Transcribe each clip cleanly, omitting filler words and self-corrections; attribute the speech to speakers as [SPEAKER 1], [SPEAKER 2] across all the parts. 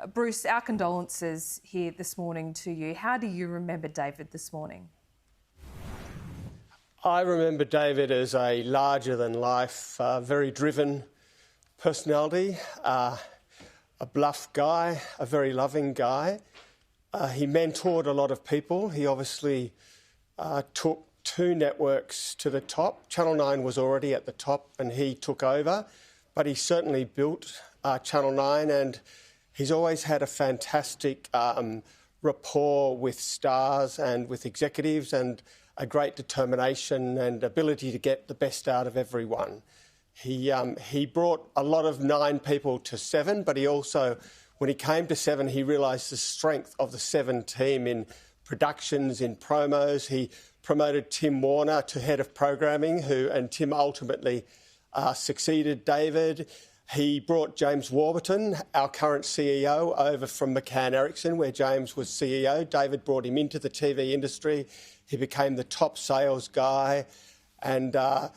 [SPEAKER 1] Bruce, our condolences here this morning to you. How do you remember David this morning?
[SPEAKER 2] I remember David as a larger-than-life, very driven personality, a bluff guy, a very loving guy. He mentored a lot of people. He obviously took 2 networks to the top. Channel 9 was already at the top and he took over, but he certainly built Channel 9, and he's always had a fantastic rapport with stars and with executives, and a great determination and ability to get the best out of everyone. He brought a lot of 9 people to 7, but he also, when he came to 7, he realised the strength of the 7 team in productions, in promos. He promoted Tim Warner to head of programming, and Tim ultimately succeeded David. He brought James Warburton, our current CEO, over from McCann Erickson, where James was CEO. David brought him into the TV industry. He became the top sales guy, and now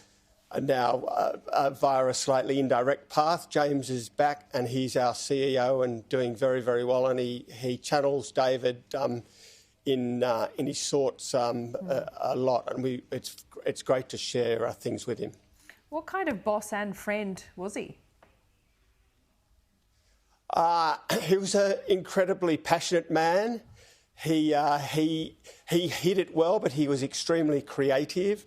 [SPEAKER 2] via a slightly indirect path, James is back and he's our CEO and doing very, very well. And he channels David in his thoughts a lot, and it's great to share things with him.
[SPEAKER 1] What kind of boss and friend was he?
[SPEAKER 2] He was an incredibly passionate man. He hit it well, but he was extremely creative.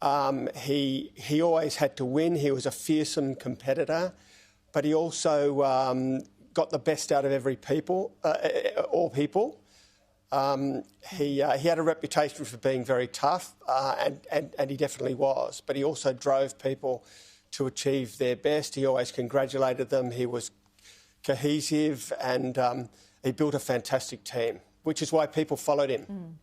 [SPEAKER 2] He always had to win. He was a fearsome competitor, but he also got the best out of all people. He had a reputation for being very tough, and he definitely was. But he also drove people to achieve their best. He always congratulated them. He was cohesive, and he built a fantastic team, which is why people followed him.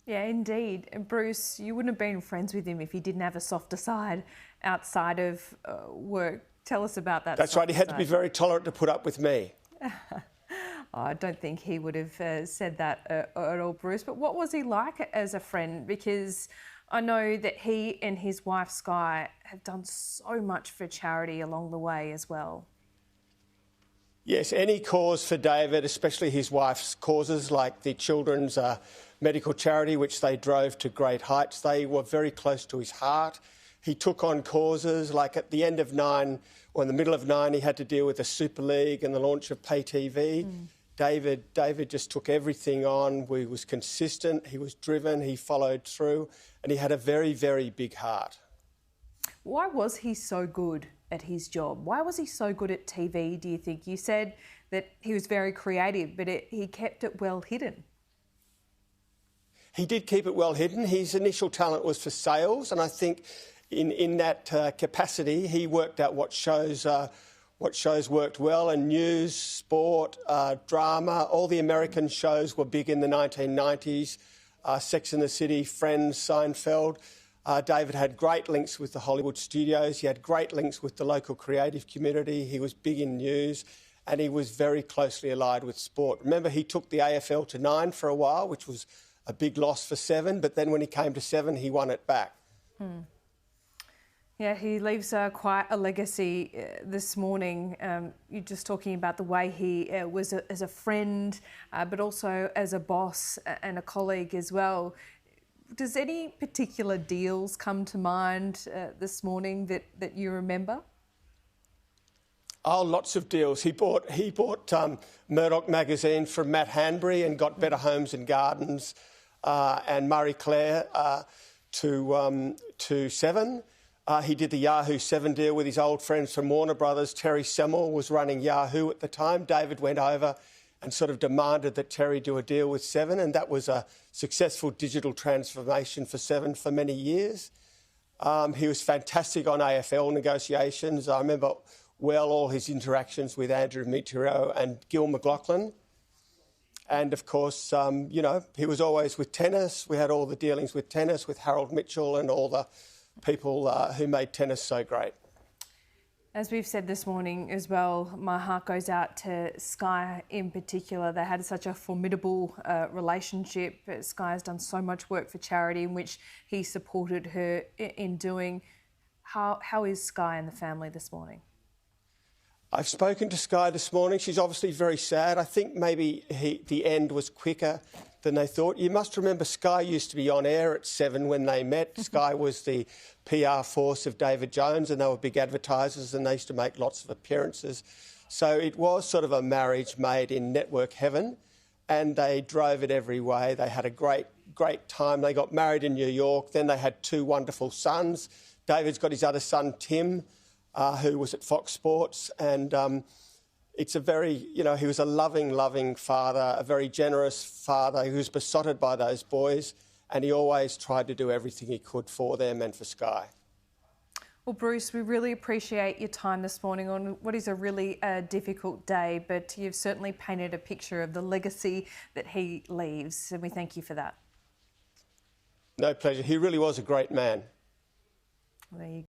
[SPEAKER 1] Yeah, indeed. And Bruce, you wouldn't have been friends with him if he didn't have a softer side outside of work. Tell us about that.
[SPEAKER 2] That's right. He had to be very tolerant to put up with me.
[SPEAKER 1] I don't think he would have said that at all, Bruce. But what was he like as a friend? Because I know that he and his wife, Skye, have done so much for charity along the way as well.
[SPEAKER 2] Yes, any cause for David, especially his wife's causes, like the children's medical charity, which they drove to great heights, they were very close to his heart. He took on causes, like at the end of 9, or in the middle of 9, he had to deal with the Super League and the launch of pay TV. David just took everything on. He was consistent, he was driven, he followed through, and he had a very, very big heart.
[SPEAKER 1] Why was he so good at his job? Why was he so good at TV, do you think? You said that he was very creative, but he kept it well hidden.
[SPEAKER 2] He did keep it well hidden. His initial talent was for sales, and I think in that capacity, he worked out what shows worked well, and news, sport, drama. All the American shows were big in the 1990s, Sex and the City, Friends, Seinfeld. David had great links with the Hollywood studios. He had great links with the local creative community. He was big in news, and he was very closely allied with sport. Remember, he took the AFL to 9 for a while, which was a big loss for 7, but then when he came to 7, he won it back.
[SPEAKER 1] Yeah, he leaves quite a legacy this morning. You're just talking about the way he was as a friend, but also as a boss and a colleague as well. Does any particular deals come to mind this morning that you remember?
[SPEAKER 2] Oh, lots of deals. He bought Murdoch magazine from Matt Hanbury and got Better Homes and Gardens and Marie Claire to 7. He did the Yahoo 7 deal with his old friends from Warner Brothers. Terry Semel was running Yahoo at the time. David went over and sort of demanded that Terry do a deal with 7, and that was a successful digital transformation for 7 for many years. He was fantastic on AFL negotiations. I remember well all his interactions with Andrew Mitrio and Gil McLaughlin. And, of course, he was always with tennis. We had all the dealings with tennis, with Harold Mitchell and all the people who made tennis so great.
[SPEAKER 1] As we've said this morning as well, my heart goes out to Skye in particular. They had such a formidable relationship. Skye has done so much work for charity in which he supported her in doing. How is Skye and the family this morning?
[SPEAKER 2] I've spoken to Skye this morning. She's obviously very sad. I think maybe the end was quicker than they thought. You must remember Skye used to be on air at 7 when they met. Skye was the PR force of David Jones, and they were big advertisers, and they used to make lots of appearances. So it was sort of a marriage made in network heaven, and they drove it every way. They had a great time. They got married in New York. Then they had 2 wonderful sons. David's got his other son, Tim, who was at Fox Sports, and it's a very, he was a loving father, a very generous father who was besotted by those boys, and he always tried to do everything he could for them and for Skye.
[SPEAKER 1] Well, Bruce, we really appreciate your time this morning on what is a really difficult day, but you've certainly painted a picture of the legacy that he leaves, and we thank you for that.
[SPEAKER 2] No pleasure. He really was a great man.
[SPEAKER 1] There you go.